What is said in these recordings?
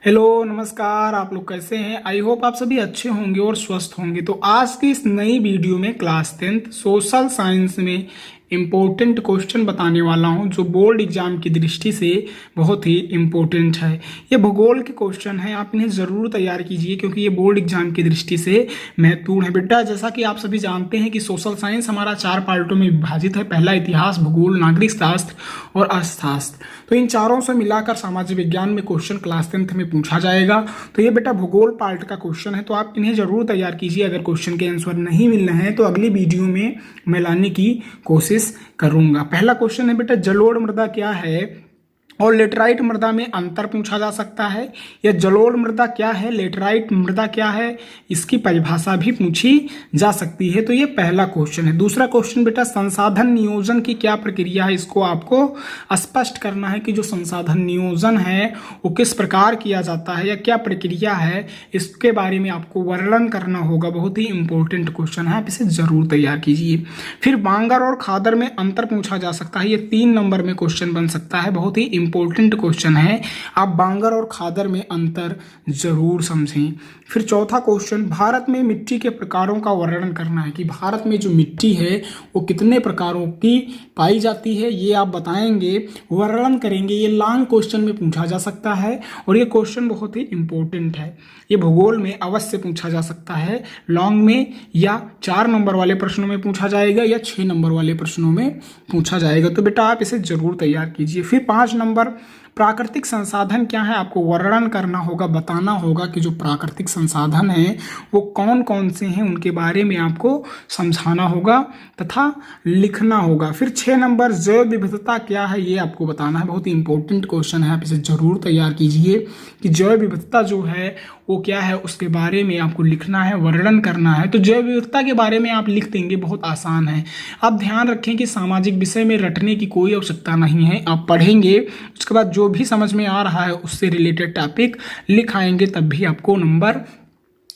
Hello नमस्कार। आप लोग कैसे हैं? आई होप आप सभी अच्छे होंगे और स्वस्थ होंगे। तो आज की इस नई वीडियो में क्लास 10th सोशल साइंस में इम्पोर्टेंट क्वेश्चन बताने वाला हूं जो बोर्ड एग्जाम की दृष्टि से बहुत ही इम्पोर्टेंट है। ये भूगोल के क्वेश्चन हैं, आप इन्हें ज़रूर तैयार कीजिए क्योंकि ये बोर्ड एग्जाम की दृष्टि से महत्वपूर्ण है। बेटा, जैसा कि आप सभी जानते हैं कि सोशल साइंस हमारा 4 पार्टों में विभाजित है। पहला इतिहास, भूगोल, नागरिक शास्त्र और अर्थशास्त्र। तो इन चारों से मिलाकर सामाजिक विज्ञान में क्वेश्चन क्लास 10th में पूछा जाएगा। तो ये बेटा भूगोल पार्ट का क्वेश्चन है, तो आप इन्हें जरूर तैयार कीजिए। अगर क्वेश्चन के आंसर नहीं मिल रहे हैं तो अगली वीडियो में मैं लाने की कोशिश करूंगा। पहला क्वेश्चन है बेटा, जलोढ़ मृदा क्या है और लेटराइट मृदा में अंतर पूछा जा सकता है। या जलोढ़ मृदा क्या है, लेटराइट मृदा क्या है, इसकी परिभाषा भी पूछी जा सकती है। तो ये पहला क्वेश्चन है। दूसरा क्वेश्चन बेटा, संसाधन नियोजन की क्या प्रक्रिया है, इसको आपको स्पष्ट करना है कि जो संसाधन नियोजन है वो किस प्रकार किया जाता है या क्या प्रक्रिया है, इसके बारे में आपको वर्णन करना होगा। बहुत ही इंपॉर्टेंट क्वेश्चन है, आप इसे जरूर तैयार कीजिए। फिर बांगर और खादर में अंतर पूछा जा सकता है। ये 3 नंबर में क्वेश्चन बन सकता है, बहुत ही इंपॉर्टेंट क्वेश्चन है। आप बांगर और खादर में अंतर जरूर समझें। फिर चौथा क्वेश्चन, भारत में मिट्टी के प्रकारों का वर्णन करना है कि भारत में जो मिट्टी है वो कितने प्रकारों की पाई जाती है, ये आप बताएंगे, वर्णन करेंगे। ये लॉन्ग क्वेश्चन में पूछा जा सकता है और ये क्वेश्चन बहुत ही इंपॉर्टेंट है। ये भूगोल में अवश्य पूछा जा सकता है, लॉन्ग में या 4 नंबर वाले प्रश्नों में पूछा जाएगा या 6 नंबर वाले प्रश्नों में पूछा जाएगा। तो बेटा आप इसे जरूर तैयार कीजिए। फिर 5 नंबर, प्राकृतिक संसाधन क्या है, आपको वर्णन करना होगा, बताना होगा कि जो प्राकृतिक संसाधन हैं वो कौन कौन से हैं, उनके बारे में आपको समझाना होगा तथा लिखना होगा। फिर 6 नंबर, जैव विविधता क्या है, ये आपको बताना है। बहुत ही इंपॉर्टेंट क्वेश्चन है, आप इसे जरूर तैयार कीजिए कि जैव विविधता जो है वो क्या है, उसके बारे में आपको लिखना है, वर्णन करना है। तो जैव विविधता के बारे में आप लिख देंगे, बहुत आसान है। आप ध्यान रखें कि सामाजिक विषय में रटने की कोई आवश्यकता नहीं है। आप पढ़ेंगे, उसके बाद जो भी समझ में आ रहा है उससे रिलेटेड टॉपिक लिख आएंगे, तब भी आपको नंबर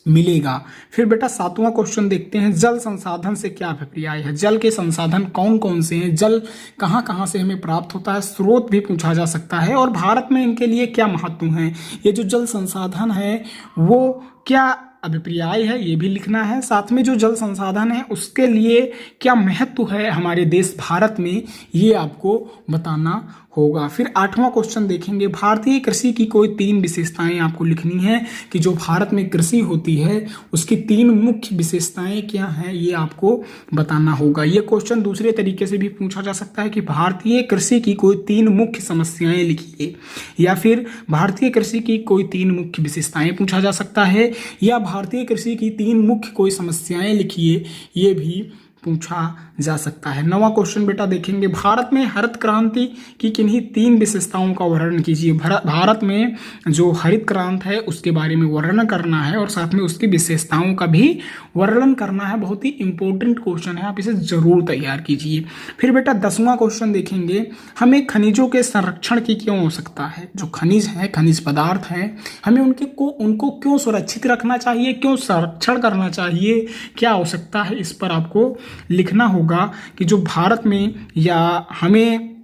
मिलेगा। फिर बेटा 7वां क्वेश्चन देखते हैं, जल संसाधन से क्या अभिप्राय है। जल के संसाधन कौन कौन से हैं, जल कहाँ कहाँ से हमें प्राप्त होता है, स्रोत भी पूछा जा सकता है और भारत में इनके लिए क्या महत्व है। ये जो जल संसाधन है वो क्या अभिप्राय है, ये भी लिखना है। साथ में जो जल संसाधन है उसके लिए क्या महत्व है हमारे देश भारत में, ये आपको बताना होगा। फिर 8वां क्वेश्चन देखेंगे, भारतीय कृषि की कोई 3 विशेषताएं आपको लिखनी है कि जो भारत में कृषि होती है उसकी 3 मुख्य विशेषताएं क्या हैं, ये आपको बताना होगा। ये क्वेश्चन दूसरे तरीके से भी पूछा जा सकता है कि भारतीय कृषि की कोई 3 मुख्य समस्याएं लिखिए, या फिर भारतीय कृषि की कोई 3 मुख्य विशेषताएं पूछा जा सकता है, या भारतीय कृषि की 3 मुख्य कोई समस्याएं लिखिए, ये भी पूछा जा सकता है। 9वां क्वेश्चन बेटा देखेंगे, भारत में हरित क्रांति की किन्हीं 3 विशेषताओं का वर्णन कीजिए। भारत में जो हरित क्रांति है उसके बारे में वर्णन करना है और साथ में उसकी विशेषताओं का भी वर्णन करना है। बहुत ही इंपॉर्टेंट क्वेश्चन है, आप इसे जरूर तैयार कीजिए। फिर बेटा 10वां क्वेश्चन देखेंगे, हमें खनिजों के संरक्षण की क्यों आवश्यकता है। जो खनिज है, खनिज पदार्थ हैं, हमें उनको क्यों सुरक्षित रखना चाहिए, क्यों संरक्षण करना चाहिए, क्या आवश्यकता है, इस पर आपको लिखना होगा कि जो भारत में या हमें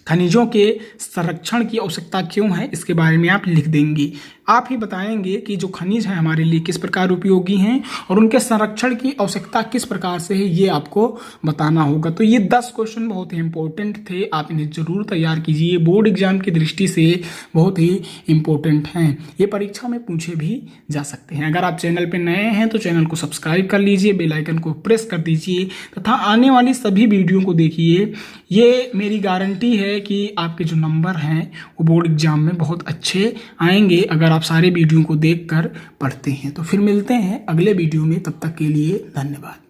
खनिजों के संरक्षण की आवश्यकता क्यों है, इसके बारे में आप लिख देंगे। आप ही बताएंगे कि जो खनिज हैं हमारे लिए किस प्रकार उपयोगी हैं और उनके संरक्षण की आवश्यकता किस प्रकार से है, ये आपको बताना होगा। तो ये 10 क्वेश्चन बहुत ही इंपॉर्टेंट थे, आप इन्हें जरूर तैयार कीजिए। बोर्ड एग्जाम की दृष्टि से बहुत ही इंपॉर्टेंट हैं, ये परीक्षा में पूछे भी जा सकते हैं। अगर आप चैनल पर नए हैं तो चैनल को सब्सक्राइब कर लीजिए, बेल आइकन को प्रेस कर दीजिए तथा आने वाली सभी वीडियो को देखिए। ये मेरी गारंटी है कि आपके जो नंबर हैं वो बोर्ड एग्जाम में बहुत अच्छे आएंगे अगर आप सारे वीडियो को देखकर पढ़ते हैं। तो फिर मिलते हैं अगले वीडियो में, तब तक के लिए धन्यवाद।